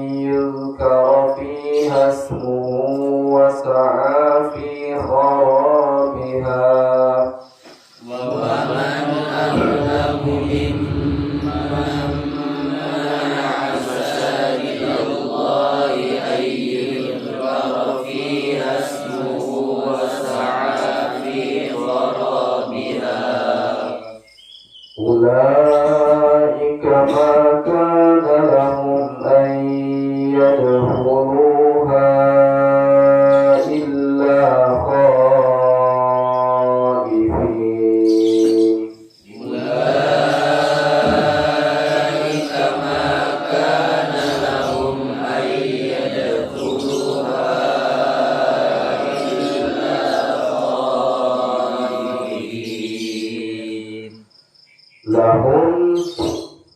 يذكر فيها اسمه وسعى في خرابها ومن أظلم ممن منع مساجد الله أن يذكر فيها اسمه وسعى في خرابها أولئك ما كان لهم أن يدخلوها إلا خائفين أولئك ما كان لهم أن يدخلوها إلا خائفين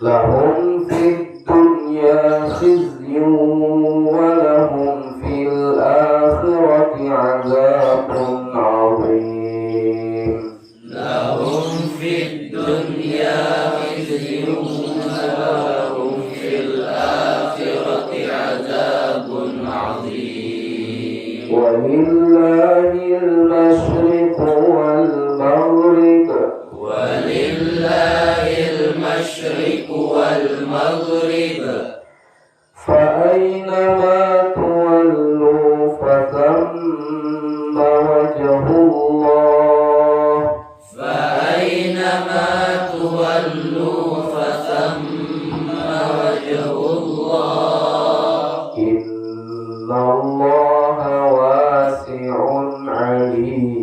لهم في الدنيا خزي ولهم في الآخرة عذاب عظيم لهم في الدنيا خزي ولهم في الآخرة عذاب عظيم ولله المشرق والمغرب ولله المشرق والمغرب فأينما تولوا فثم وجه الله فأينما تولوا فثم وجه الله إن الله واسع عليم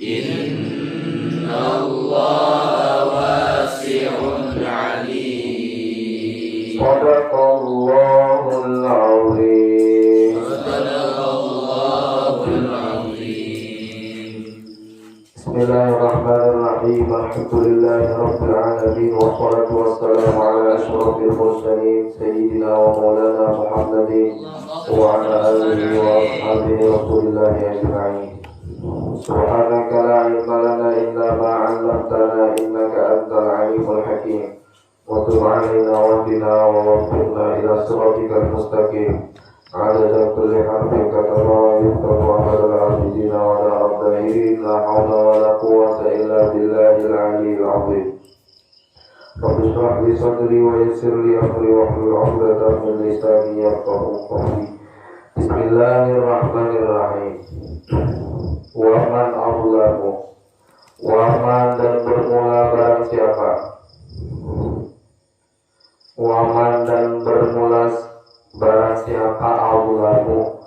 إن الله واسع عليم صدق الله العظيم صدق الله العظيم بسم الله الرحمن الرحيم الحمد لله رب العالمين والصلاة والسلام على أشرف المرسلين سيدنا ومولانا محمد وعلى آله وأصحابه رسول الله أجمعين سبحانك لا علم لنا إلا ما علمتنا إنك أنت العليم الحكيم وتب علينا واهدنا ووفقنا إلى صراطك المستقيم عدد كل حرف كتبه يكتب عدد العابدين ولا الدائرين لا حول ولا قوة إلا بالله العلي العظيم رب اشرح لي صدري ويسر لي أمري واحلل عقدة من لساني يفقهوا قولي بسم الله الرحمن الرحيم Waman awlamu Waman dan bermula barang siapa Waman dan bermula barang siapa awlamu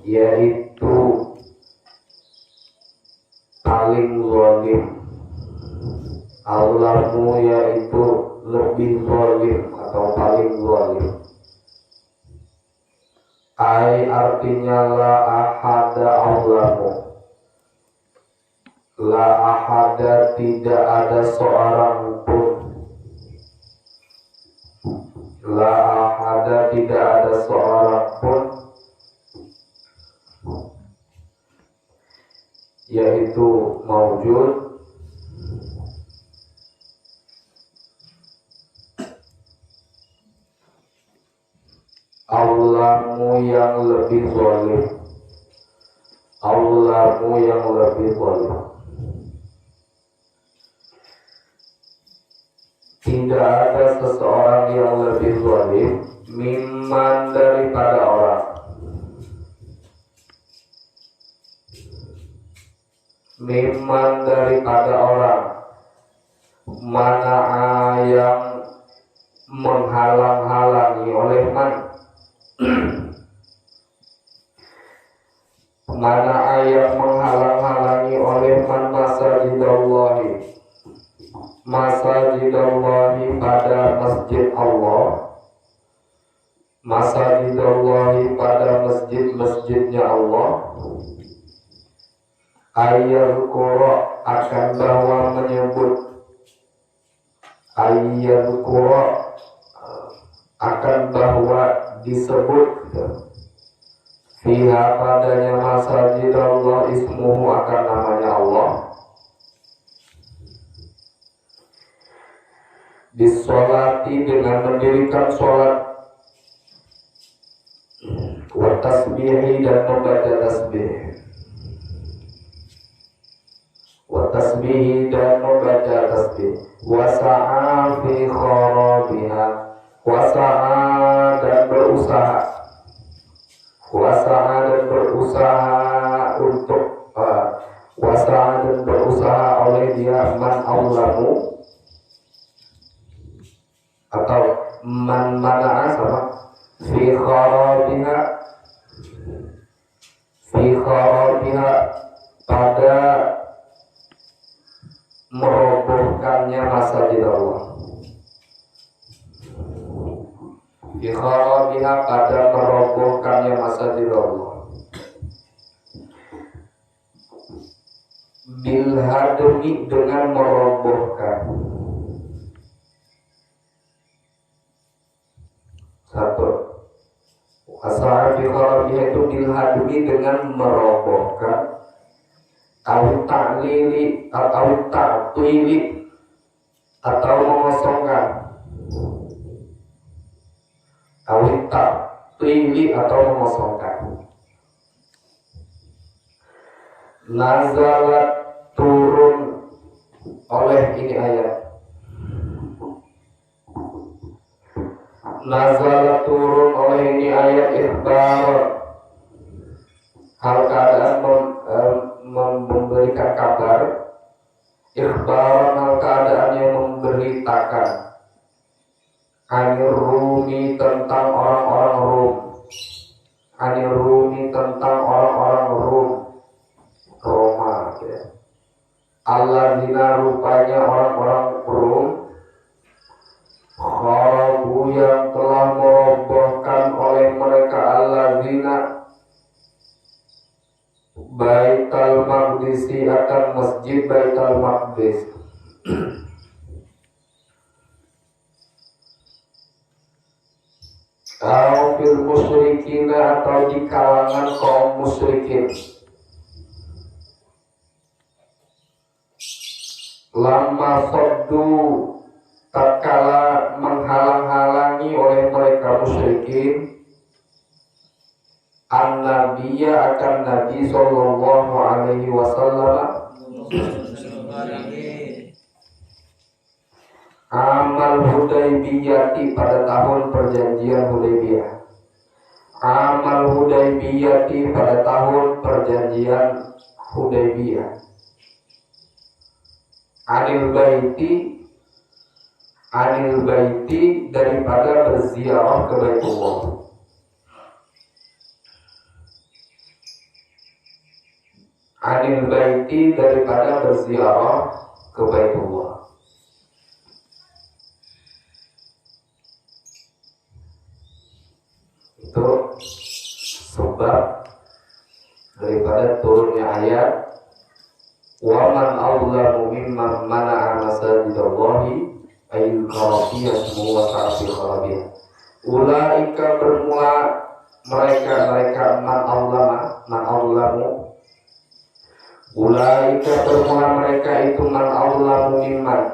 yaitu paling zalim awlamu yaitu lebih zalim atau paling zalim Ai artinya la ahada awlamu La ahada tidak ada seorang pun La ahada tidak ada seorang pun Yaitu maujud Awlamu yang lebih zalim Awlamu yang lebih zalim Tidak ada seseorang yang lebih zalim Mimman daripada orang Mimman daripada orang Mana yang menghalang-halangi oleh man Mana ayat menghalang-halangi oleh man masajidallahi pada masjid Allah masajidallahi pada masjid-masjidnya Allah ayyadhkura akan bahwa menyebut ayyadhkura akan bahwa disebut fiha padanya masjid Allah ismuhu akan namanya Allah Bisolati dengan mendirikan sholat, wa tasbihi dan membaca tasbih, wa tasbihi dan membaca tasbih, wa sa'a fi kharabiha, wa sa'a dan berusaha, wa sa'a dan berusaha untuk wa sa'a dan berusaha oleh dia man aulamu atau man mana'a sama fi kharabiha pada merobohkannya masjid Allah, fi kharabiha pada merobohkannya masjid Allah, bil hadmi dengan merobohkan. Satu, asal fi kharabiha itu bil hadmi dengan merobohkan, atau ta'lili atau ta'twili atau mengosongkan, atau ta'twili atau mengosongkan. Nazalat turun oleh ini ayat, nazalat turun oleh ini ayat ikhbar, hal keadaan memberikan kabar, ikhbar hal keadaan yang memberitakan, anir Rumi tentang orang-orang Rum, anir Rumi tentang orang-orang Rum, Roma ya. Alladzina rupanya orang-orang Rum, kharabu yang telah merobohkan oleh mereka alladzina Baitul Maqdisi akan masjid Baitul Maqdis. Au fil musyrikina atau di kalangan kaum musyrikin. Lama soddu tatkala menghalang-halangi oleh mereka musyrikin an-nabiyya akan Nabi sallallahu alaihi wasallam amal Hudaybiyati pada tahun perjanjian Hudaybiyah, amal Hudaybiyati pada tahun perjanjian Hudaybiyah, anil baiti daripada berziarah ke Baitullah, anil baiti daripada berziarah ke Baitullah. Itu sebab daripada turunnya ayat wa man awlamu mimman mana'a masajidallahi ayil kharabiyah wa sa'afi kharabiyah. Ulaika bermula mereka man awlamu ulaika bermula mereka itu man awlamu mimman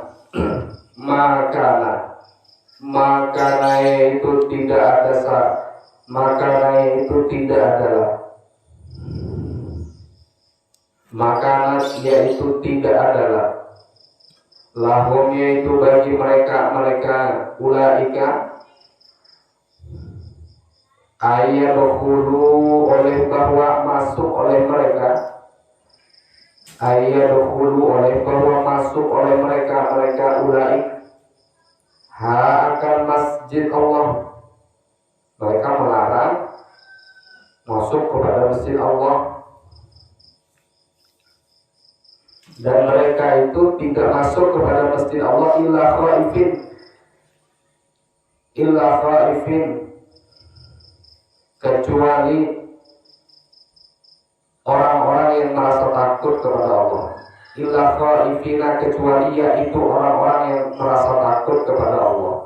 makana itu tidak ada makana itu tidak adalah makanan yaitu tidak adalah lahum yaitu bagi mereka ulaika ayyadkhulu oleh bahwa masuk oleh mereka ayyadkhulu oleh bahwa masuk oleh mereka ulaik akan masjid Allah. Mereka melarang masuk kepada masjid Allah, dan mereka itu tidak masuk kepada masjid Allah illa khaifin kecuali orang-orang yang merasa takut kepada Allah, illa khaifina kecuali yaitu orang-orang yang merasa takut kepada Allah.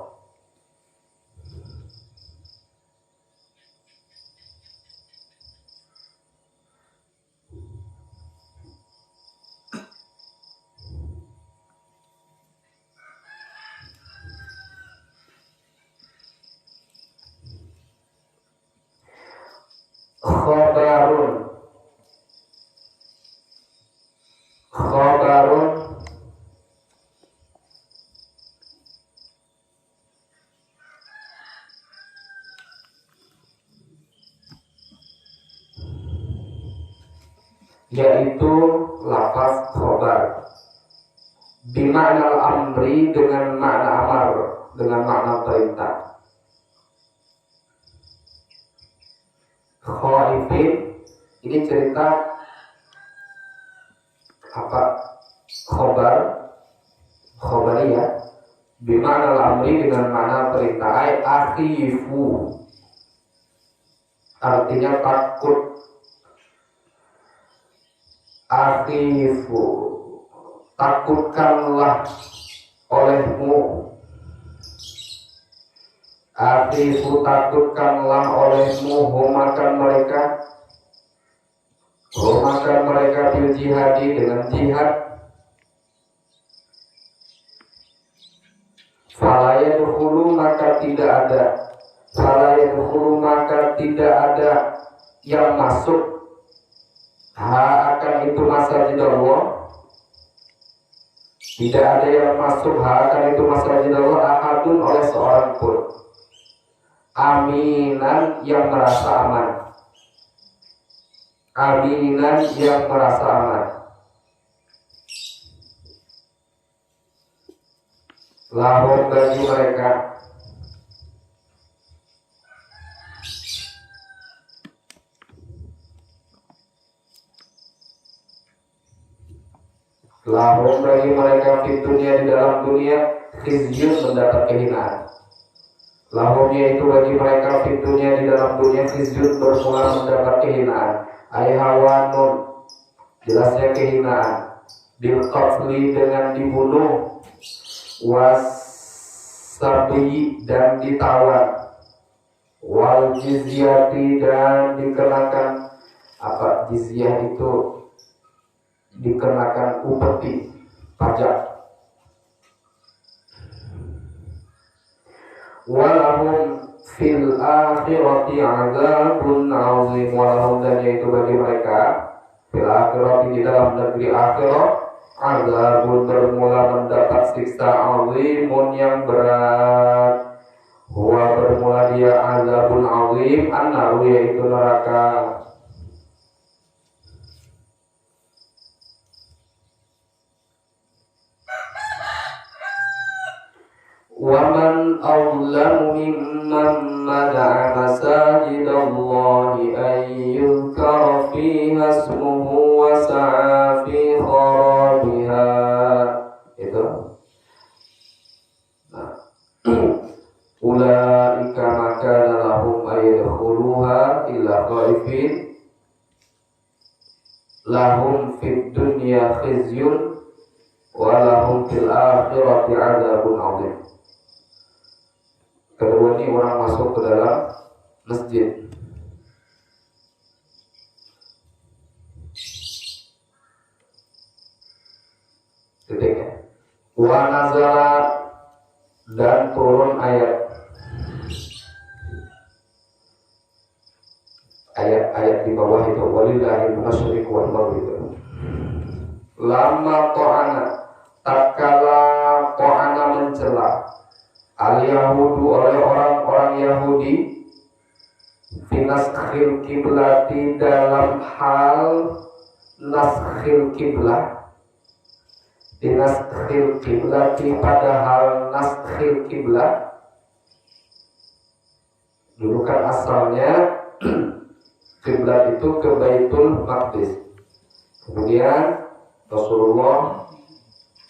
yaitu lafaz khobar bima'na al-amri dengan makna amar, dengan makna perintah. Khaifin ini cerita apa? Khobariyah bima'na al-amri dengan makna perintah. Akhifu artinya takut. Akhifu takutkanlah olehmu. Akhifu takutkanlah olehmu hum akan mereka. Hum akan mereka bil jihadi dengan jihad. Fala yadkhulu maka tidak ada. Fala yadkhulu maka tidak ada yang masuk. Akan itu masjid Allah. Tidak ada yang masuk akan itu masjid Allah ahadun oleh seorang pun. Aminan yang merasa aman. Aminan yang merasa aman. Lahum bagi mereka. Lahum bagi mereka di dunia, di dalam dunia khizyun mendapat kehinaan. Lahum yaitu bagi mereka di dunia, di dalam dunia khizyun bermula mendapat kehinaan. Ayhawanun jelasnya kehinaan. Bil qatli dengan dibunuh. Wasabi dan ditawan. Wal jizyati dan dikenakan apa? Jizyah itu dikenakan upeti, pajak. Walahum fil akhirati adzabun azim. Walahum dan yaitu bagi mereka fil akhirati di dalam negeri akhirat adzabun bermula mendapat siksa azimun yang berat. Huwa bermula dia adzabun azim annahu yaitu neraka. وَمَنْ أَظْلَمُ مِمَّنْ مَنَعَ مَسَاجِدَ اللَّهِ أَنْ يُذْكَرَ فِيهَا اسْمُهُ وَسَعَى فِي خَرَابِهَا. Itu. Nah. Ulaika maka lahum ayadkhuluha illa khaifin. Lahum fid dunya khizyun wa lahum fil akhirati 'adzabun 'adzim. Kedua ini orang masuk ke dalam masjid. Titik ya. Wa nazala dan turun ayat di bawah itu walillahil masyriq wal maghrib. Lama ta'ana tatkala ta'ana mencela al-Yahudu oleh orang-orang Yahudi finaskhil kiblati dalam hal naskhil kiblat. Dinaskhil kiblati pada hal naskhil kiblat. Dulu kan asalnya kiblat itu ke Baitul Maqdis. Kemudian Rasulullah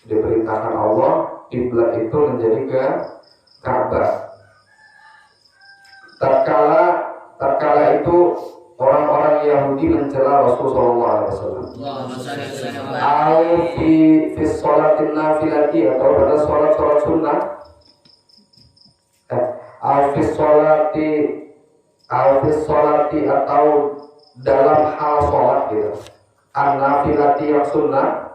diperintahkan Allah kiblat itu menjadi ke Ka'bah. Tatkala itu orang-orang Yahudi mencela Rasulullah SAW. Au fi sholatin nafilati atau pada sholat sunnah. Au fi sholati atau dalam hal sholat gitu. An-nafilati yang sunnah.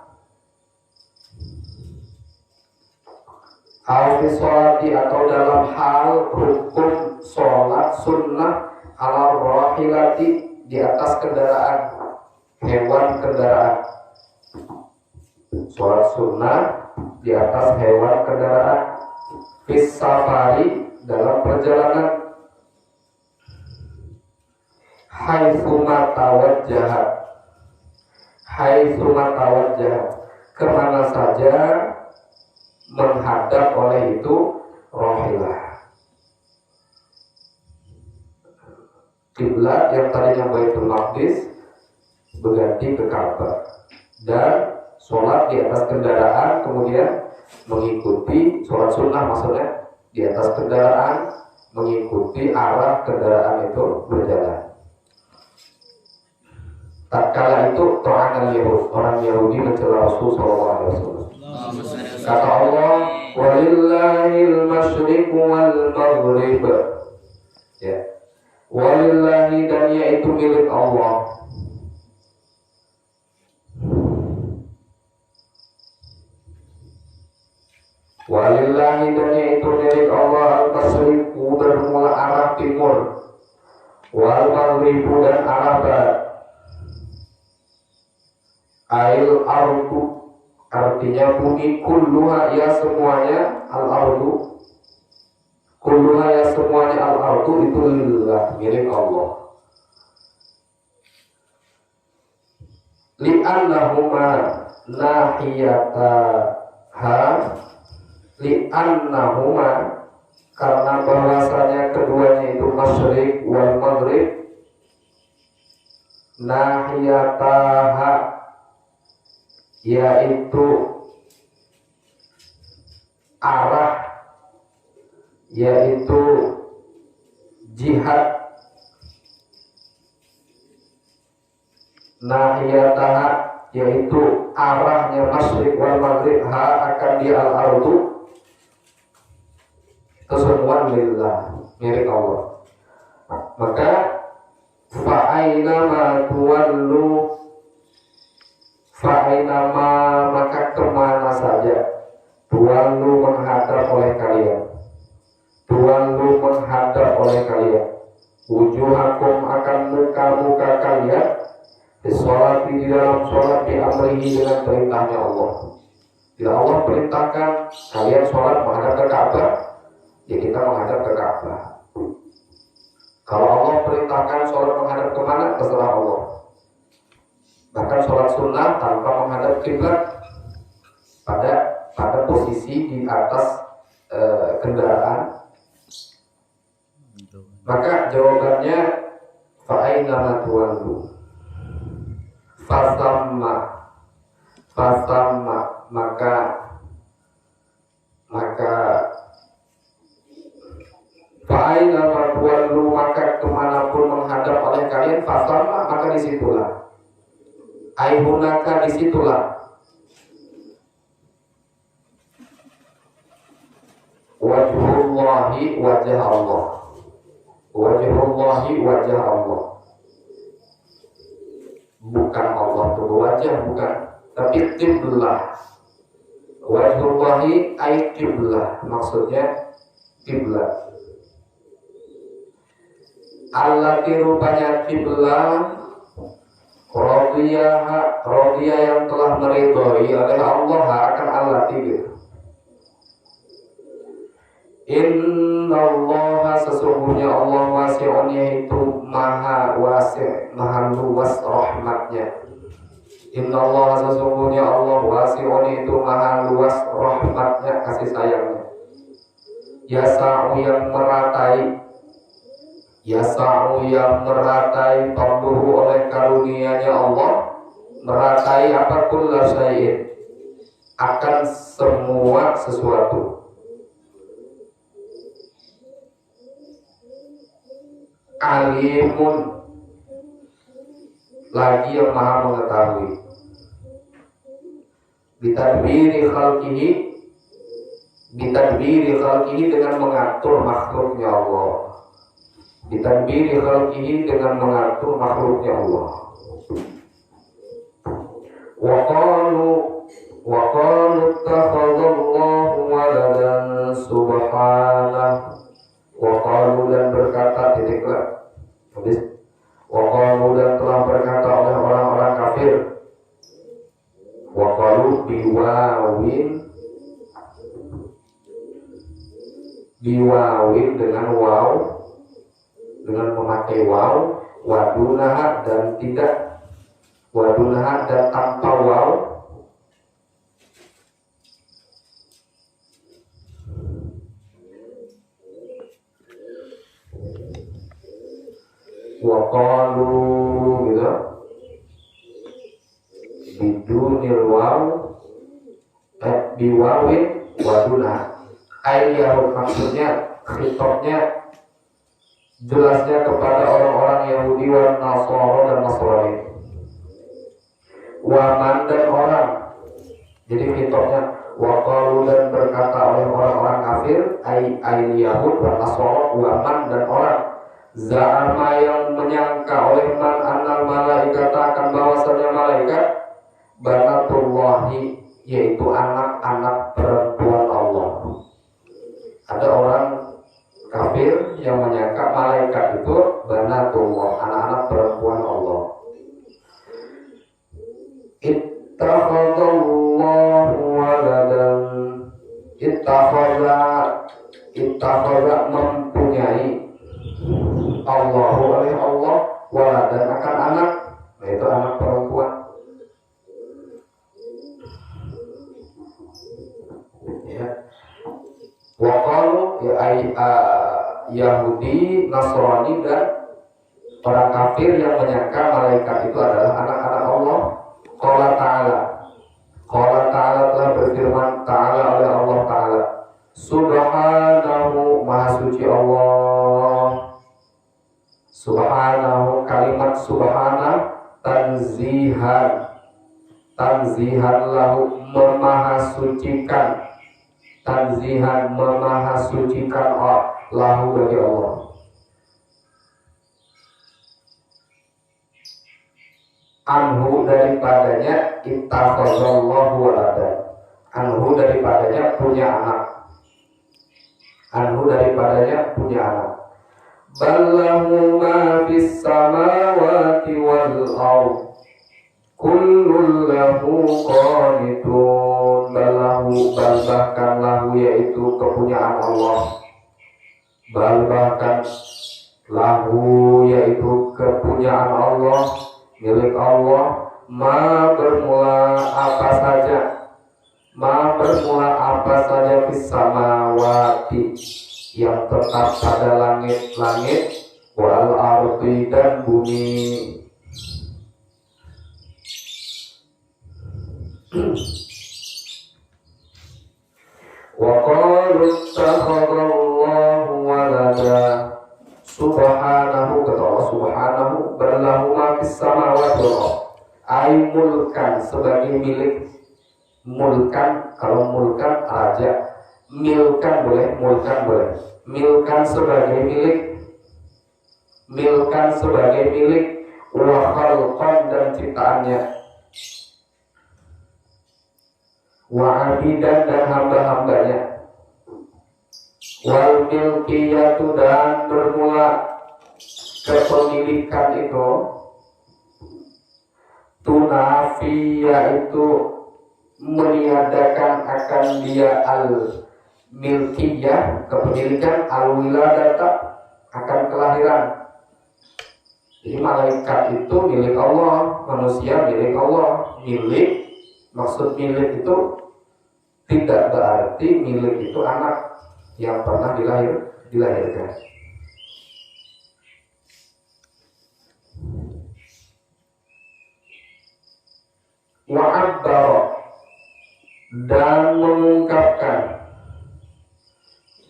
Al-fi sholati atau dalam hal hukum sholat sunnah ala rahilati di atas kendaraan, hewan kendaraan. Sholat sunnah di atas hewan kendaraan. Fis safari dalam perjalanan. Haitsuma tawajjahat haitsu matawajjah, kemana saja menghadap oleh itu rohilah. Kiblat yang tadinya Baitul Maqdis berganti ke Ka'bah, dan sholat di atas kendaraan kemudian mengikuti sholat sunnah, maksudnya di atas kendaraan mengikuti arah kendaraan itu berjalan. Tatkala itu ta'anal Yahud, orang Yahudi mencela Rasul sallallahu alaihi wasallam. Kata Allah, walillahil masyriqu wal maghrib. Ya. Walillahi, dan yaitu milik Allah. Walillahi, dan yaitu milik Allah al-masyriqu, bermula arah timur, wal maghribu, dan arah barat. Ail ardu, artinya bumi, kulluha ya semuanya, al ardu kulluha ya semuanya, al ardu itu lillah, milik Allah. Li'annahuma nahiyataha, li'annahuma, karena bahwasanya keduanya itu masyriq wal maghrib, nahiyataha yaitu arah, yaitu jihad, nahiyataha yaitu arahnya masyriq wal maghrib, ha akan di al ardu, kesemua lillah, milik Allah. Maka fa'ainama tuwallu, fa'ainama, maka kemana saja, tuwallu menghadap oleh kalian, tuwallu menghadap oleh kalian, wujuhakum akan muka-muka kalian, sholat di dalam sholat, diamrihi dengan perintahnya Allah. Bila Allah perintahkan kalian sholat menghadap ke Ka'bah, ya kita menghadap ke Ka'bah. Kalau Allah perintahkan sholat menghadap kemana, terserah Allah. Bahkan sholat sunnah tanpa menghadap kiblat, pada posisi di atas kendaraan. Maka jawabannya fa'ainama tuwallu fasamma, maka fa'ainama tuwallu, maka kemanapun menghadap oleh kalian, fasamma, maka disitulah, aihunaka, disitulah, wajhullahi, wajah Allah, wajhullahi, wajah Allah, bukan Allah itu wajah, bukan, tapi qiblah. Wajhullahi ay qiblah, maksudnya qiblah. Allati, rupanya qiblah, radiyah yang telah meridhoi oleh Allah akan allati gitu. Innallaha, sesungguhnya Allah, wasi'un, yaitu maha wasi', maha luas rahmatnya. Innallaha, sesungguhnya Allah, wasi'un, yaitu maha luas rahmatnya, kasih sayangnya. Yasa'u, yang meratai, yasa'u, yang meratai, fadluhu, oleh karunia-Nya Allah, meratai apa, kulla syai'in, akan semua sesuatu. Alimun, lagi yang maha mengetahui. Bitadbiri khalqihi, dengan mengatur makhluknya Allah. Bitadbiri khalqihi, dengan mengatur makhluknya Allah. Wa qalu ittakhadallahu waladan subhanahu. Wa qalu, dan berkata, titiklah habis. Wa qalu, dan telah berkata oleh orang-orang kafir. Wa qalu biwawin dengan waw, dengan memakai waw, wadunaha, dan tidak Wadunha dan tanpa waw. Waqalu gitu. Bidunil waw biwawin wadunha. Ayyahud maksudnya khitabnya jelasnya kepada orang-orang Yahudi dan Nasara dan Nasrani. Waman dan orang. Jadi khitabnya waqalu dan berkata oleh orang-orang kafir ay Yahud dan Nasara, waman dan orang. Za'ama yang menyangka oleh man annal malaikata akan bahwasanya malaikat banatullahi yaitu anak-anak perempuan Allah. Ada orang kafir yang menyangka malaikat itu banatullah, anak-anak perempuan Allah. Ittakhadallahu waladan. Ittakhadha mempunyai Allahu oleh Allah waladan akan anak, yaitu anak perempuan. Ya. Waqalu Yahudi, Nasrani dan orang kafir yang menyangka malaikat itu adalah anak-anak Allah. Qala ta'ala telah berfirman ta'ala oleh Allah ta'ala. Subhanahu maha suci Allah. Subhanahu kalimat subhana tanzihan lahu memahasucikan. Tanzihan memahasucikan lahu bagi Allah. Anhu daripadanya ittakhadallahu waladan. Anhu daripadanya punya anak. Anhu daripadanya punya anak. Ballahu ma fis samawati wal ardh kullun lahu qanitun. Ballahu bahkan lahu yaitu kepunyaan Allah. Bahkan lahu yaitu kepunyaan Allah, milik Allah. Ma bermula apa saja fis samawati yang tetap pada langit-langit wal ardi dan bumi. Wa qalu ittakhadallahu walada. Subhanahu kata Allah subhanahu berlahu ma fis samawati wal ardh. Ay mulkan sebagai milik. Mulkan kalau mulkan raja. Milkan boleh, mulkan boleh. Milkan sebagai milik. Milkan sebagai milik. Wa khalqan dan ciptaannya. Wa abidan dan hamba-hambanya. Wal milkiyatu dan bermula kepemilikan itu. Tunafi yaitu meniadakan akan dia al-milkiyah kepemilikan, al-wiladata akan kelahiran. Jadi malaikat itu milik Allah, manusia milik Allah. Milik, maksud milik itu tidak berarti milik itu anak yang pernah dilahirkan. Wa'abbar dan mengungkapkan.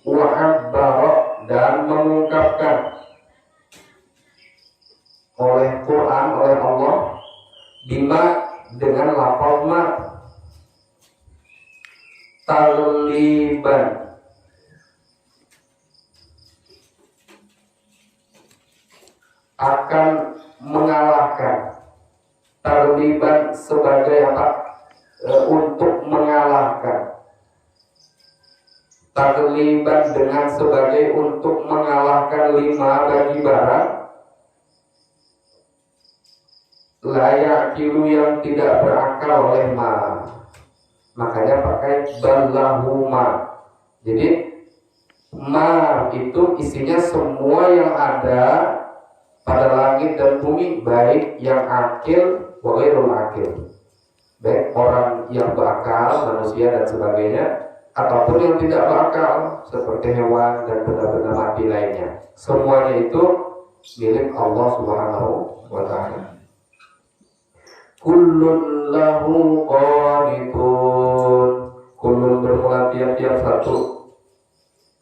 Wa'abbar dan mengungkapkan oleh Quran, oleh Allah, bima dengan lafaz ma, tagliban akan mengalahkan. Tagliban sebagai apa? Untuk mengalahkan. Tagliban dengan sebagai untuk mengalahkan lima bagi barang. Layak kilu yang tidak berakal oleh ma. Makanya pakai ballahu ma. Jadi ma itu isinya semua yang ada pada langit dan bumi, baik yang akil wa ghairul aqil. Baik orang yang berakal, manusia dan sebagainya, ataupun yang tidak berakal seperti hewan dan benda-benda mati lainnya. Semuanya itu milik Allah Subhanahu wa taala. Kullun lahu qanitun. Kullun bermula tiap-tiap satu.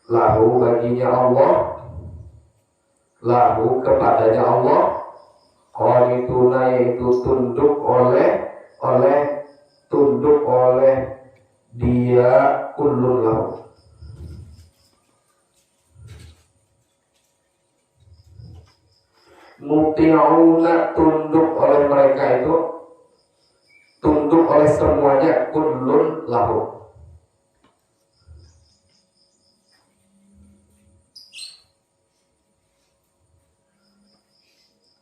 Lahu baginya Allah, lahu kepadanya Allah, qanituna yaitu tunduk oleh dia, kullun lahu. Muti'una tunduk oleh mereka itu, tunduk oleh semuanya, kullun lahu.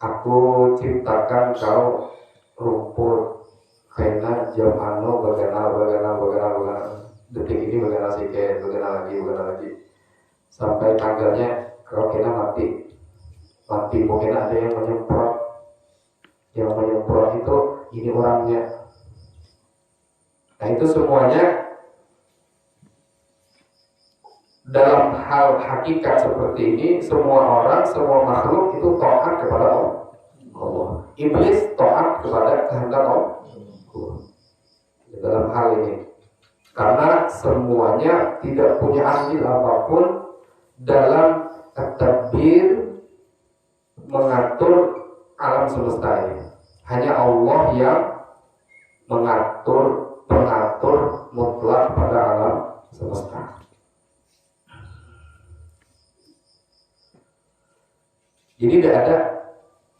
Aku ciptakan kau rumput, kena jam anu bagaimana detik ini bagaimana sikit, bagaimana lagi sampai tanggalnya kau kena mati mungkin ada yang menyemprot itu ini orangnya. Nah itu semuanya dalam hal hakikat seperti ini, semua orang, semua makhluk itu taat kepada Allah. Iblis taat kepada kehendak Allah dalam hal ini, karena semuanya tidak punya andil apapun dalam tadbir mengatur alam semesta ini. Hanya Allah yang mengatur, pengatur mutlak pada alam semesta. Jadi tidak ada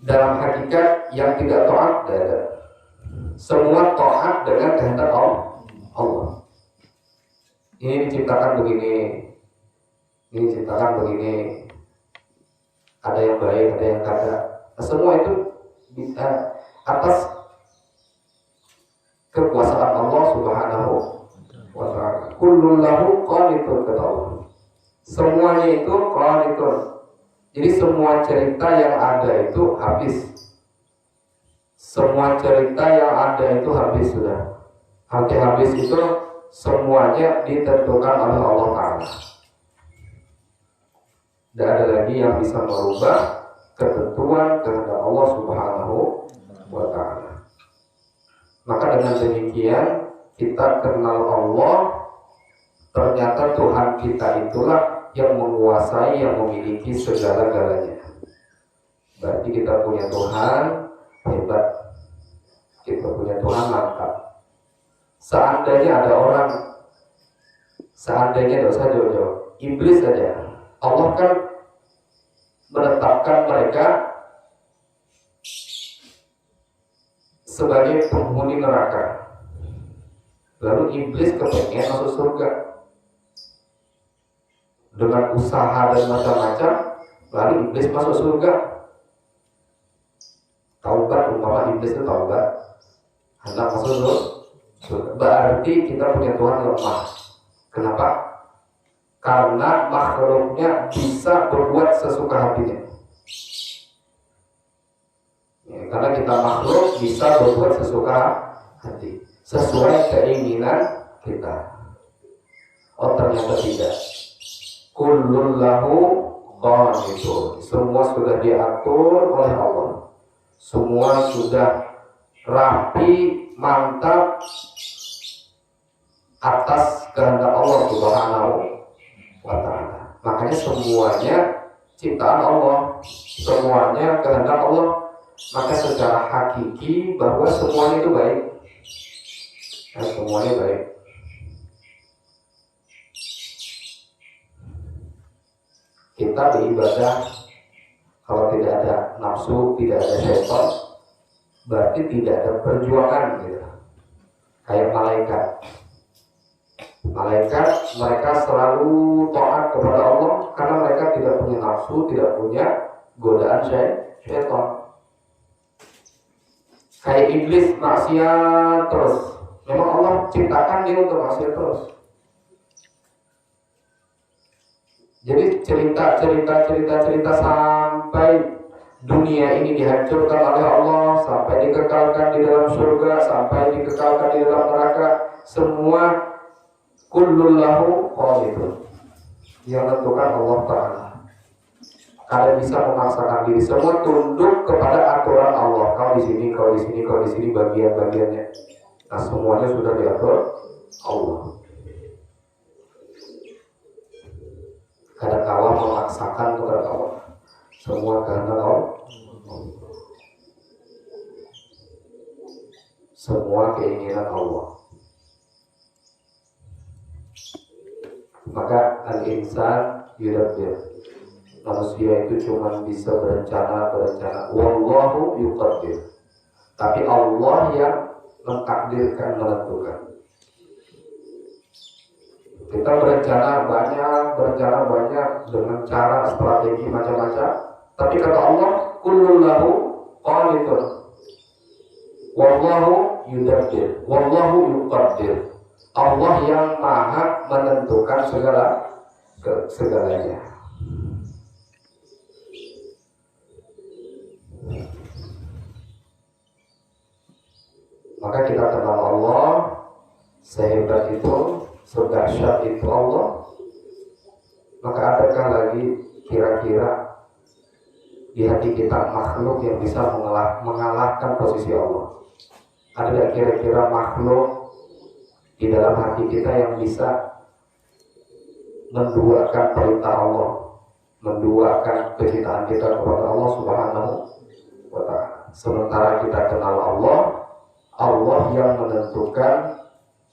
dalam hakikat yang tidak taat, tidak ada. Semua taat dengan kehendak Allah. Ini diciptakan begini, ini diciptakan begini. Ada yang baik, ada yang kada. Semua itu atas kekuasaan Allah Subhanahu wa ta'ala. Kullun lahu qanitun, kata Allah. Semuanya itu qanitun. Jadi semua cerita yang ada itu habis. Semua cerita yang ada itu habis sudah. Arti habis itu semuanya ditentukan oleh Allah Ta'ala. Tidak ada lagi yang bisa merubah ketentuan kehendak Allah Subhanahu wa ta'ala. Maka dengan demikian kita kenal Allah. Ternyata Tuhan kita itulah yang menguasai, yang memiliki segala-galanya. Berarti kita punya Tuhan hebat, kita punya Tuhan mantap. Seandainya ada orang, seandainya dosa jauh-jauh, iblis saja, Allah kan menetapkan mereka sebagai penghuni neraka. Lalu iblis kepengen masuk surga dengan usaha dan macam-macam. Lalu iblis masuk surga. Taubat, umpama iblis itu taubat, hendak masuk surga. Berarti kita punya Tuhan lemah. Kenapa? Karena makhluknya bisa berbuat sesuka hatinya. Ya, karena kita makhluk bisa berbuat sesuka hati, sesuai keinginan kita. Oh ternyata tidak. Kullun lahu qanitun. Semua sudah diatur oleh Allah. Semua sudah rapi, mantap atas kehendak Allah Subhanahu wa ta'ala. Makanya semuanya ciptaan Allah, semuanya kehendak Allah. Maka secara hakiki bahwa semuanya itu baik. Dan semuanya baik. Kita beribadah, kalau tidak ada nafsu, tidak ada syaitan, berarti tidak ada perjuangan gitu. Kayak malaikat. Malaikat mereka selalu taat kepada Allah karena mereka tidak punya nafsu, tidak punya godaan syaitan. Kayak iblis maksiat terus. Memang Allah ciptakan dia untuk maksiat terus. Jadi cerita sampai dunia ini dihancurkan oleh Allah, sampai dikekalkan di dalam surga, sampai dikekalkan di dalam neraka, semua kullullahu qalibun. Yang tentukan Allah Ta'ala. Kalian bisa memaksakan diri, semua tunduk kepada aturan Allah. Kau di sini, kau di sini, kau di sini, bagian-bagiannya. Nah, semuanya sudah diatur Allah. Kadang kala memaksakan kepada Allah. Semua karena Allah. Semua keinginan Allah. Maka al-insan yudabbir. Manusia itu cuma bisa berencana. Wallahu yuqaddir. Tapi Allah yang mentakdirkan, menentukan. Kita berencana banyak dengan cara strategi macam-macam. Tapi kata Allah, kullullahu qalibun. Wallahu yudabbir. Wallahu yuqaddir. Allah yang maha menentukan segalanya. Maka kita kenal Allah, sehebat itu, sedahsyat itu Allah. Maka adakah lagi kira-kira di hati kita makhluk yang bisa mengalahkan posisi Allah? Ada kira-kira makhluk di dalam hati kita yang bisa menduakan perintah Allah, menduakan kecintaan kita kepada Allah Subhanahu wa Ta'ala? Sementara kita kenal Allah, Allah yang menentukan,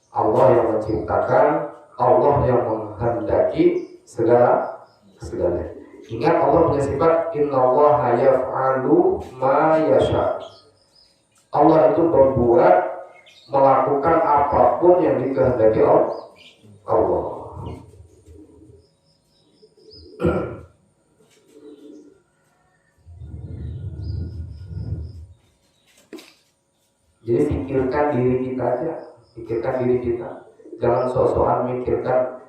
Allah yang menciptakan, Allah yang menghendaki segala-galanya. Ingat, Allah punya sifat innallaha yaf'alu ma yasha. Allah itu berbuat, melakukan apapun yang dikehendaki Allah. Jadi pikirkan diri kita aja, pikirkan diri kita. Jangan sok-sokan mikirkan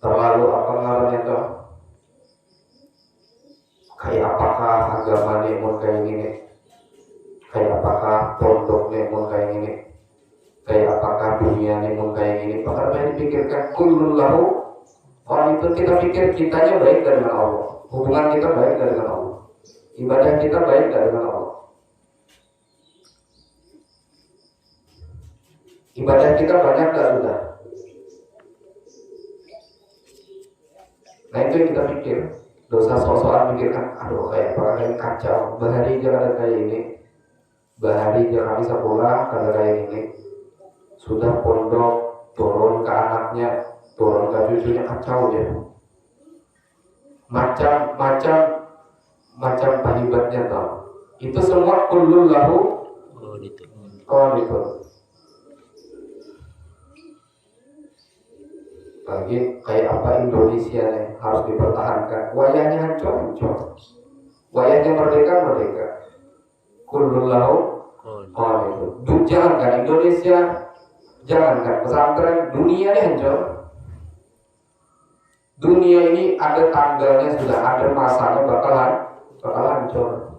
terlalu apa namanya tuh. Kayak apakah agama ini mau kayak gini? Kayak apakah pondok ini mau kayak gini? Kayak apakah dunia ini mau kayak gini? Pokoknya dipikirkan kullullahu. Kalau itu kita pikir kitanya baik dengan Allah, hubungan kita baik dengan Allah, ibadah kita baik dengan Allah, ibadah kita banyak tak sudah. Nah itu yang kita pikir. Dosa sok-sokan mikirkan, aduh kayak apa yang kacau, bahari jangan ada kayak ini, bahari jangan bisa pulang karena kayak ini. Sudah pondok, turun ke anaknya, turun ke cucunya, kacau ya. Macam pahibatnya tau. Itu semua kullullahu qalibun. Lagi kayak apa Indonesia nih harus dipertahankan. Wayahnya hancur. Wayahnya merdeka. Kullullahu qalibun. Jangankan Indonesia, jangankan pesantren, dunia ini hancur. Dunia ini ada tanggalnya, sudah ada masanya bakal hancur.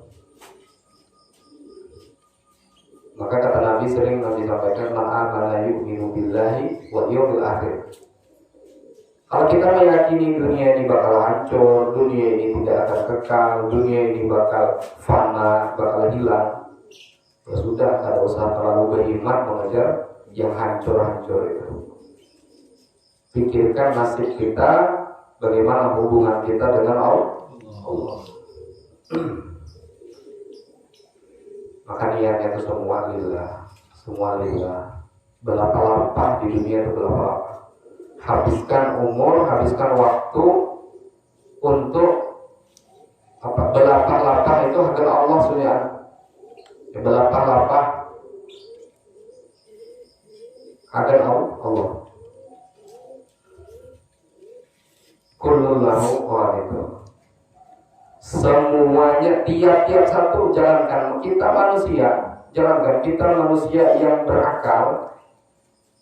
Maka kata Nabi sering Nabi sampaikan, ma'amana yu'minu billahi wal yawmil akhir. Kalau kita meyakini dunia ini bakal hancur, dunia ini tidak akan kekal, dunia ini bakal fana, bakal hilang, ya sudah, tidak usah terlalu berhimmat mengejar yang hancur-hancur itu. Pikirkan nasib kita, bagaimana hubungan kita dengan Allah. Maka niatnya itu semua lillah. Berlapah-lapah di dunia itu berlapah-lapah. Habiskan umur, habiskan waktu untuk apa? Berlapah-lapah itu agar Allah sudah. Berlapah-lapah agar Allah. Kullullahu qalibun. Semuanya, tiap-tiap satu, jangankan kita manusia yang berakal,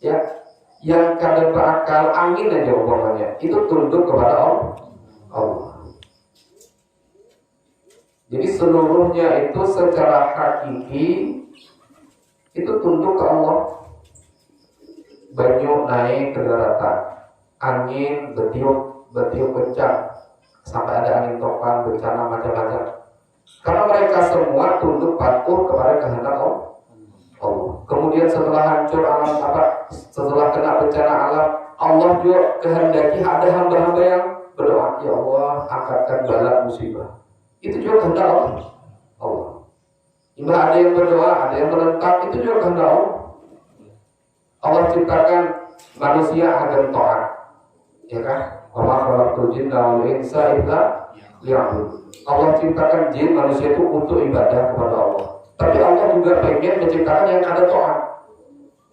ya, yang kadang berakal angin aja umpamanya, itu tunduk kepada Allah. Jadi seluruhnya itu secara hakiki itu tunduk ke Allah. Banyu naik ke daratan, angin bertiup kencang, sampai ada angin topan, bencana macam-macam. Karena mereka semua tunduk patuh kepada kehendak Allah. Kemudian setelah hancur alam setelah kena bencana alam, Allah juga kehendaki ada hamba-hamba yang berdoa, ya Allah angkatkan bala musibah. Itu juga kehendak Allah. Imbah ada yang berdoa, ada yang menentang, itu juga kehendak Allah. Allah ciptakan manusia agar taat, ya kan? Wa khalaqtul jinna wal insa illa liya'budun. Allah ciptakan jin manusia itu untuk ibadah kepada Allah. Tapi Allah juga pengen menciptakan yang ada taat,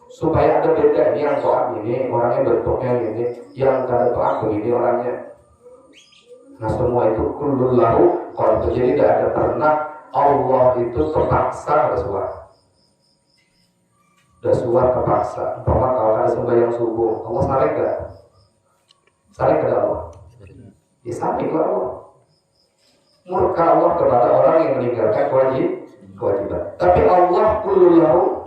supaya ada beda. Ini yang taat ini orangnya bentuknya ini, yang ada taat begini orangnya. Nah semua itu kullun lahu qanun. Jadi tidak ada pernah Allah itu terpaksa suar terpaksa. Umpama kalau ada sembahyang subuh, Allah saling gak? Saling ke Allah? Ya saling ke Allah. Murka Allah kepada orang yang meninggalkan kewajiban. Tapi Allah kullun lahu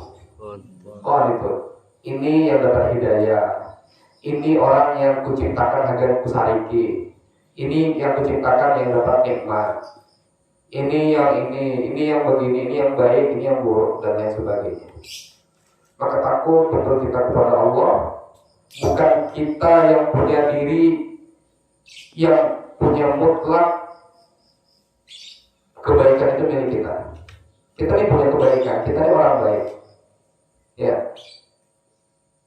qanun. Ini yang dapat hidayah. Ini orang yang kuciptakan agar kusariki. Ini yang kuciptakan yang dapat nikmat. Ini yang begini, ini yang baik, ini yang buruk dan lain sebagainya. Maka takut betul kita kepada Allah. Bukan kita yang punya diri, yang punya mutlak kebaikan itu milik kita. Kita ini punya kebaikan, kita ini orang baik. Ya.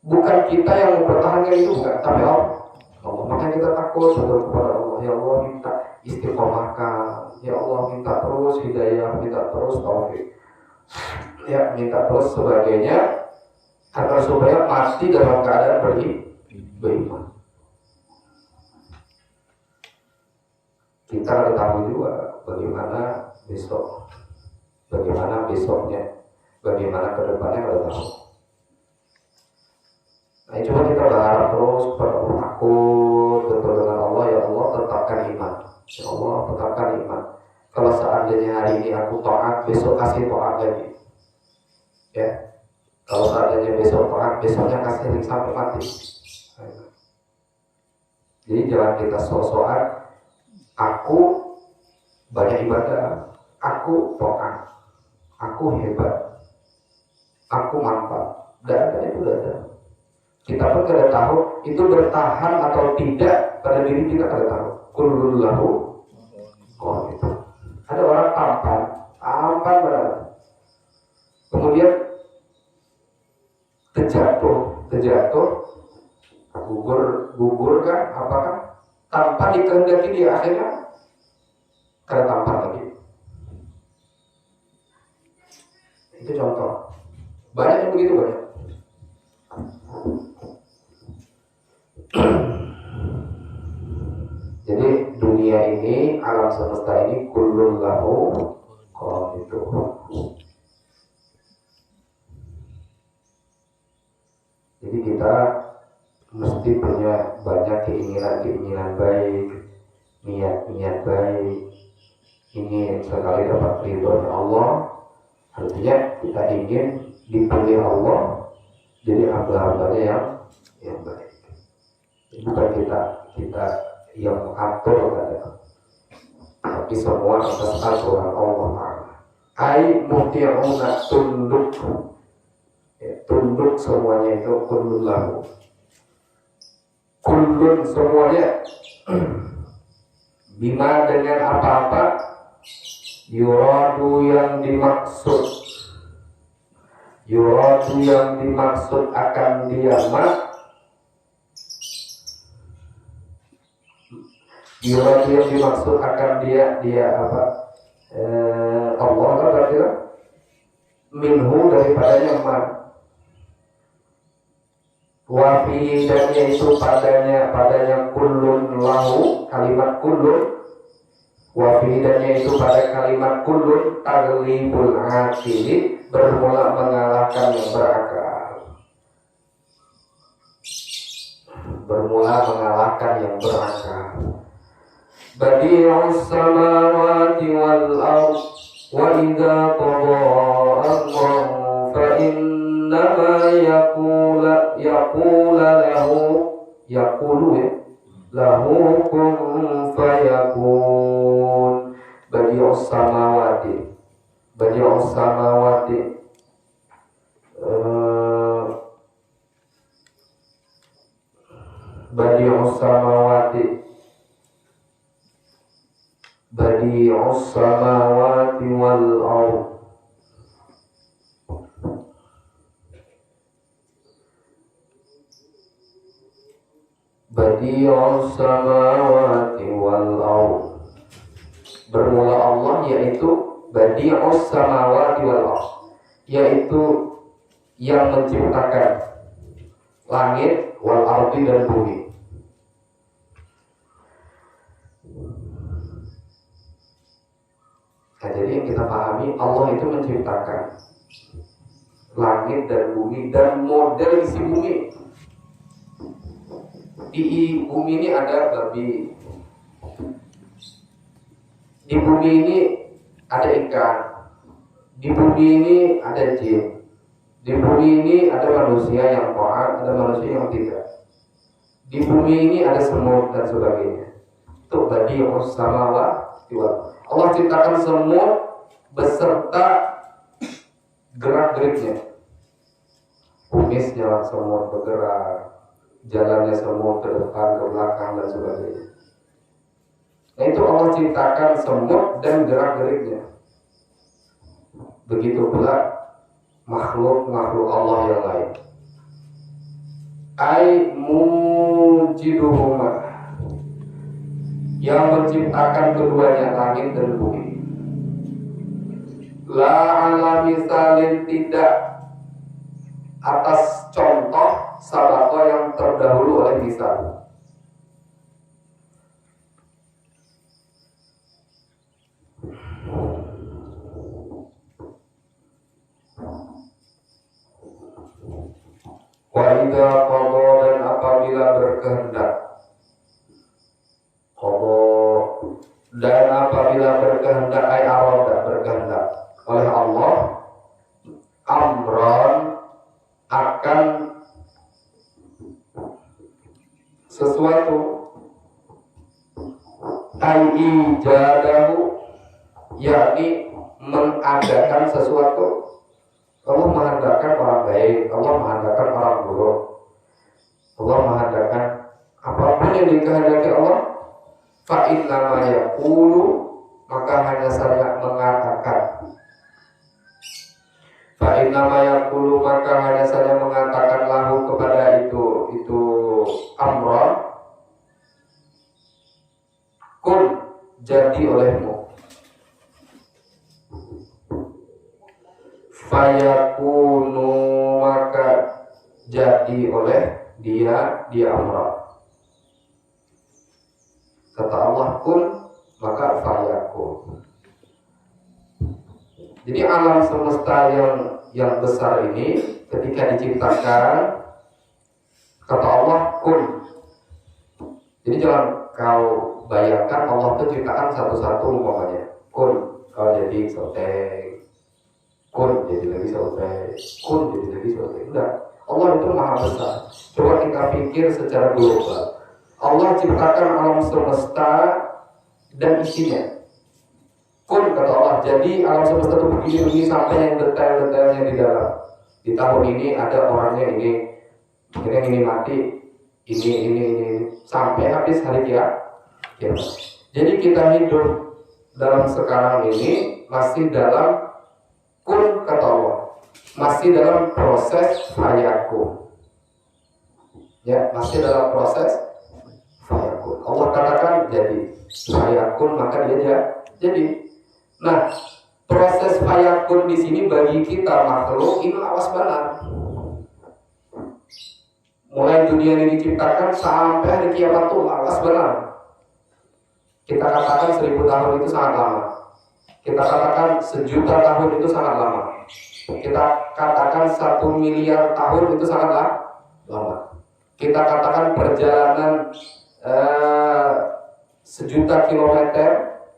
Bukan kita yang mempertahankan itu, bukan, tapi Allah. Makanya kita takut betul kepada Allah. Ya Allah minta istiqomahkan. Ya Allah minta terus hidayah, minta terus taufik. Ya, minta terus sebagainya. Agar supaya mati dalam keadaan beriman. Kita harus tahu juga bagaimana besoknya, bagaimana kedepannya kita tahu. Nah, coba kita berharap terus takut betul dengan Allah. Ya Allah tetapkan iman. Ya Allah tetapkan iman. Kalau seandainya hari ini aku taat, besok kasih taat lagi. Ya. Kalau seandainya besok taat, besoknya kasih sampai mati. Jadi jangan kita sok-sokan. Aku banyak ibadah, aku taat, aku hebat, aku mantap. Tidak ada itu, tidak ada. Kita pun tidak tahu itu bertahan atau tidak pada diri kita, tidak tahu. Kullun lahu qanun. Ada orang tampan benar. Kemudian terjatuh, gugur kan? Apakah tanpa dikehendaki dia akhirnya karena tampan lagi? Itu contoh. Banyak yang begitu banyak. Jadi dunia ini, alam semesta ini kullun lahu qanun. Jadi kita mesti punya banyak keinginan baik, niat baik, ingin sekali dapat ridho Allah. Artinya kita ingin dipilih Allah jadi hamba-hambanya yang baik. Bukan kita yang mengatur tapi semua atas aturan Allah. Ai muti'una tunduk semuanya itu kullun lahu. Kullun semuanya bima dengan apa-apa yuradu yang dimaksud akan dia yuradu yang dimaksud akan dia apa Allah kan berarti minhu daripadanya wafi dan yaitu padanya kullun lahu, kalimat kullun wafi dan yaitu pada kalimat kullun taglibul akili, bermula mengalahkan yang berakal. badi'us samawati wal ard wa idza qada amran fa innama lahu kun fayakun. Badi'us samawati badi'us samawati badi'us samawati wal ard badi'us samawati wal ard. Bermula Allah, yaitu badi'us samawati wal ard, yaitu yang menciptakan langit wal ardi dan bumi. Nah, jadi yang kita pahami, Allah itu menciptakan langit dan bumi dan model isi bumi. Di bumi ini ada babi, di bumi ini ada ikan, di bumi ini ada jin, di bumi ini ada manusia yang taat, ada manusia yang tidak. Di bumi ini ada semut dan sebagainya. Itu badi'us samawati wal ard. Allah ciptakan semut beserta gerak-geriknya. Kumisnya semut bergerak, jalannya semut ke depan, ke belakang dan sebagainya. Nah, itu Allah ciptakan semut dan gerak-geriknya. Begitu pula makhluk-makhluk Allah yang lain. Ai mujiduhuma, yang menciptakan keduanya, langit dan bumi. La ala misalin, tidak atas contoh sabako yang terdahulu oleh misal. Wa idza qada, dan apabila berkehendak, qada dan apabila berkehendak, ay arada, berkehendak oleh Allah, amran, akan sesuatu, ay ijadahu, yakni mengadakan sesuatu. Allah mengadakan orang baik, Allah mengadakan orang buruk, Allah mengadakan apapun yang dikehendaki Allah. Fa inna ma yaqulu, maka hanya saja mengatakan. Fa inna ma yaqulu, maka hanya saja mengatakan lahu kepada itu amron, kun, jadi olehmu. Fayakunu, maka jadi oleh dia amron. Kata Allah kun, maka fayakun. Jadi alam semesta yang besar ini ketika diciptakan, kata Allah kun. Jadi jangan kau bayangkan Allah itu ciptakan satu-satu umpamanya. Kun, kau jadi sotek, kun jadi lagi sotek, kun jadi lagi sotek. Enggak, Allah itu maha besar. Coba kita pikir secara global. Allah ciptakan alam semesta dan isinya. Kun, kata Allah, jadi alam semesta itu begini sampai yang detail-detailnya di dalam. Di tahun ini ada orangnya ini mati, ini sampai habis hari kiamat. Jadi kita hidup dalam sekarang ini masih dalam kun, kata Allah, masih dalam proses fayakun. Ya, masih dalam proses fayakun. Allah katakan jadi fayakun, maka dia jadi. Nah, proses fayakun di sini bagi kita makhluk ini awas benar. Mulai dunia ini diciptakan sampai hari kiamat itu awas benar. Kita katakan 1000 tahun itu sangat lama. Kita katakan 1.000.000 tahun itu sangat lama. Kita katakan 1 miliar tahun itu sangat lama. Kita katakan perjalanan 1.000.000 kilometer,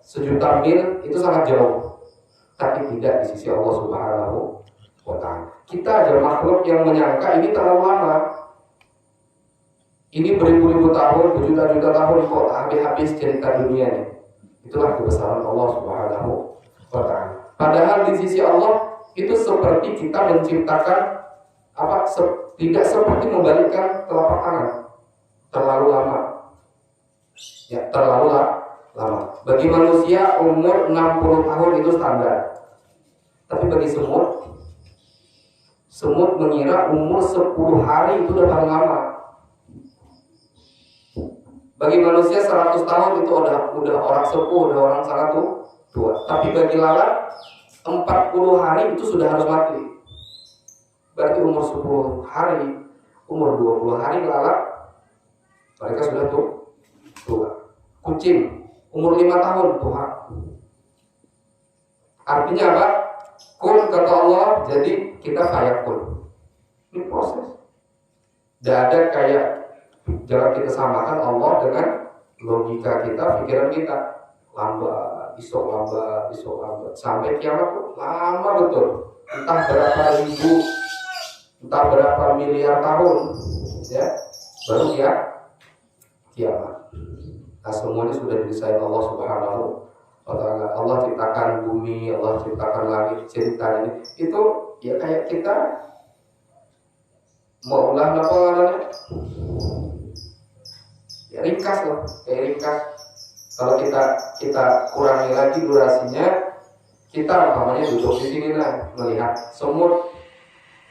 1.000.000 mil itu sangat jauh. Tapi tidak di sisi Allah Subhanahu wa ta'ala. Kita aja makhluk yang menyangka ini terlalu lama. Ini beribu-ribu tahun, berjuta-juta tahun kok habis-habis cerita dunia ini. Itulah kebesaran Allah Subhanahu wa ta'ala. Padahal di sisi Allah itu seperti kita menciptakan tidak seperti membalikkan telapak tangan. Terlalu lama. Ya, terlalu lama. Bagi manusia umur 60 tahun itu standar. Tapi bagi semut mengira umur 10 hari itu udah paling lama. Bagi manusia 100 tahun itu udah orang sepuh, udah orang sangat tua. Tapi bagi lalat 40 hari itu sudah harus mati. Berarti umur 10 hari, umur 20 hari lalat mereka sudah tua. Kucing umur 5 tahun tua. Artinya apa? Kun kata Allah, jadi kita fayakun. Ini proses. Tidak ada kayak jangan kita samakan Allah dengan logika kita, pikiran kita. Lambat, besok lambat, sampai kiamat lama betul. Entah berapa ribu, entah berapa miliar tahun, ya, baru kiamat. Nah, semuanya sudah didesain Allah Subhanahu wa ta'ala. Allah ciptakan bumi, Allah ciptakan langit, ceritanya itu ya kayak kita mau ulah apa namanya? Ya ringkas loh, kayak ringkas. Kalau kita kurangi lagi durasinya, kita namanya duduk di sini lah melihat semut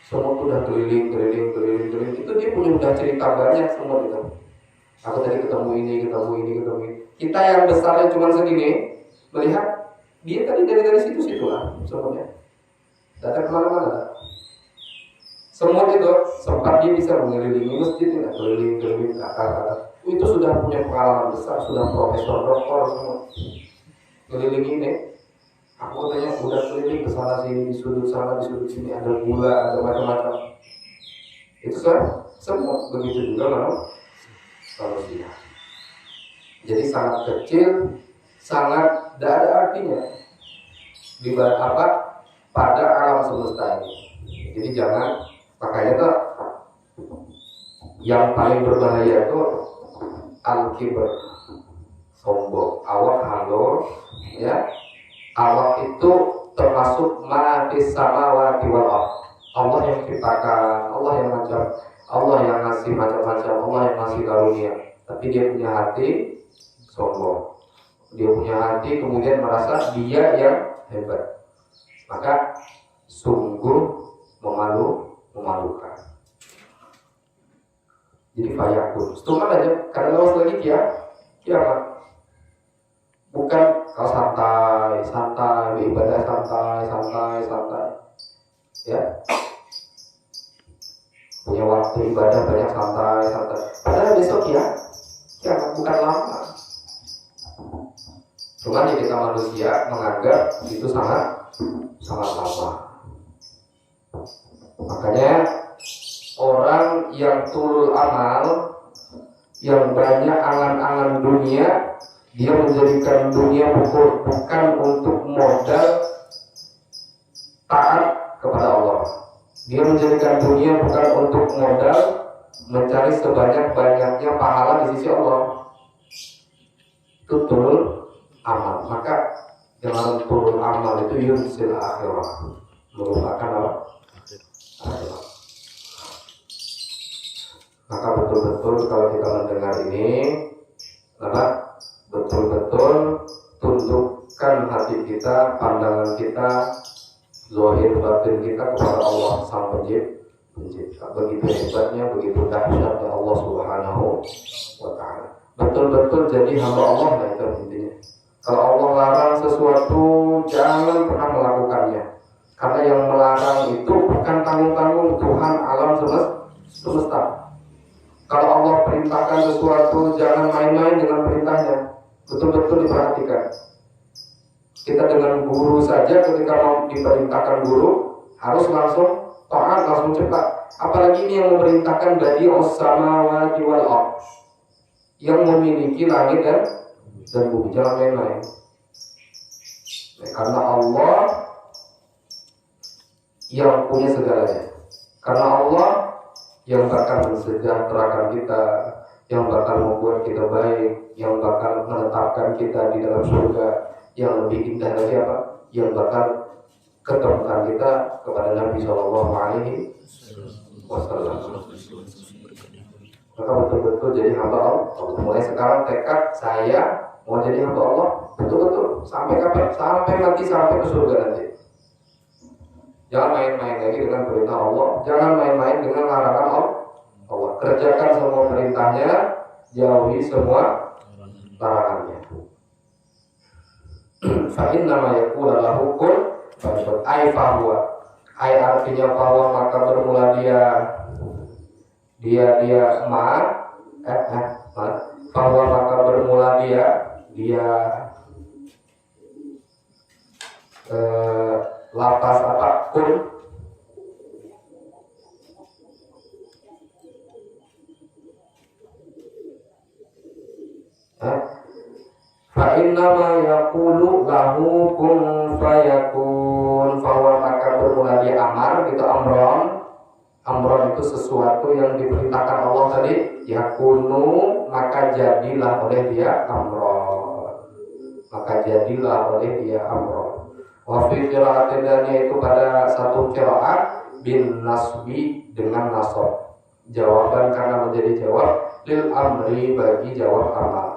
udah keliling. Itu dia punya udah cerita banyak semut itu. Aku tadi ketemu ini. Kita yang besarnya cuma segini, melihat dia tadi dari situ lah semutnya. Tidak ada kemana-mana. Semut itu sempat dia bisa mengelilingi masjid, keliling ke atas. Itu sudah punya pengalaman besar, sudah profesor, doktor semua. Keliling ini, aku tanya udah keliling ke sana sini, di sudut sana, di sudut sini ada gula, ada macam-macam. Itu kan semua begitu juga manusia. Jadi sangat kecil, sangat tidak ada artinya di pada alam semesta ini. Jadi jangan, makanya tuh yang paling berbahaya itu al-kibr, sombong, awak halus, ya. Awak itu termasuk ma fis samawati wal ardh. Allah yang ciptakan, Allah yang ngasih macam-macam, Allah yang ngasih karunia. Tapi dia punya hati sombong. Dia punya hati kemudian merasa dia yang hebat. Maka sungguh memalukan. Jadi fayakun. Setengah aja, karena lewat lagi kiamat. Bukan kau santai, beribadah santai. Ya. Punya waktu ibadah banyak santai. Padahal besok kiamat bukan lama. Cuma ya kita manusia menganggap itu sangat lama. Makanya orang yang tulul amal, yang banyak angan-angan dunia, dia menjadikan dunia bukan untuk modal taat kepada Allah. Dia menjadikan dunia bukan untuk modal mencari sebanyak-banyaknya pahala di sisi Allah. Itu tulul amal. Maka dalam tulul amal itu yunsil akhirah, merupakan apa? Akhirat. Maka betul-betul kalau kita mendengar ini, betul-betul tundukkan hati kita, pandangan kita, zahir batin kita kepada Allah Sang Pencipta. Begitu hebatnya, begitu dahsyatnya Allah Subhanahu wa ta'ala. Betul-betul jadi hamba Allah, nah itu intinya. Kalau Allah larang sesuatu, jangan pernah melakukannya. Karena yang melarang itu bukan tanggung-tanggung Tuhan alam semesta. Kalau Allah perintahkan sesuatu, jangan main-main dengan perintahnya. Betul-betul diperhatikan. Kita dengan guru saja ketika mau diperintahkan guru harus langsung taat, langsung cepat. Apalagi ini yang memerintahkan badi'us samawati wal ardh, yang memiliki langit dan dan bumi, jangan main-main. Karena Allah yang punya segalanya. Karena Allah yang bakal mensejahterakan kita, yang bakal membuat kita baik, yang bakal menetapkan kita di dalam surga, yang lebih indah lagi apa? Yang bakal ketemukan kita kepada Nabi Shallallahu Alaihi Wasallam. Maka betul-betul jadi hamba Allah. Mulai sekarang tekad saya mau jadi hamba Allah, betul-betul sampai kapan? Sampai ke surga nanti. Jangan main-main lagi dengan perintah Allah, jangan main-main dengan larangan Allah. Kerjakan semua perintahnya, jauhi semua larangannya. Fa'in nama yakula lahu kun fayakun. Ai fahuwa, ai artinya fahuwa, maka bermula dia fahuwa, maka bermula dia lapas apa kun, fa innama yaqulu lahu kun fayakun. Fahuwa, maka bermula dia amar, itu amron itu sesuatu yang diperintahkan Allah tadi, yakunu, maka jadilah oleh dia amron, wa fi qira'atin, dan yaitu pada satu qira'at bin nasbi, dengan nasab, jawaban karena menjadi jawab, lil amri, bagi jawab amar.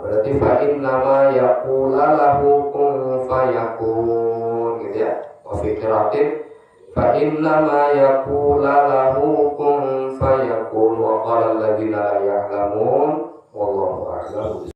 Berarti fa innama yaqula lahu kun fayakun, gitu ya. Wa fi qira'atin fa innama yaqula lahu kun fayakun, wa qala alladziina la ya'lamun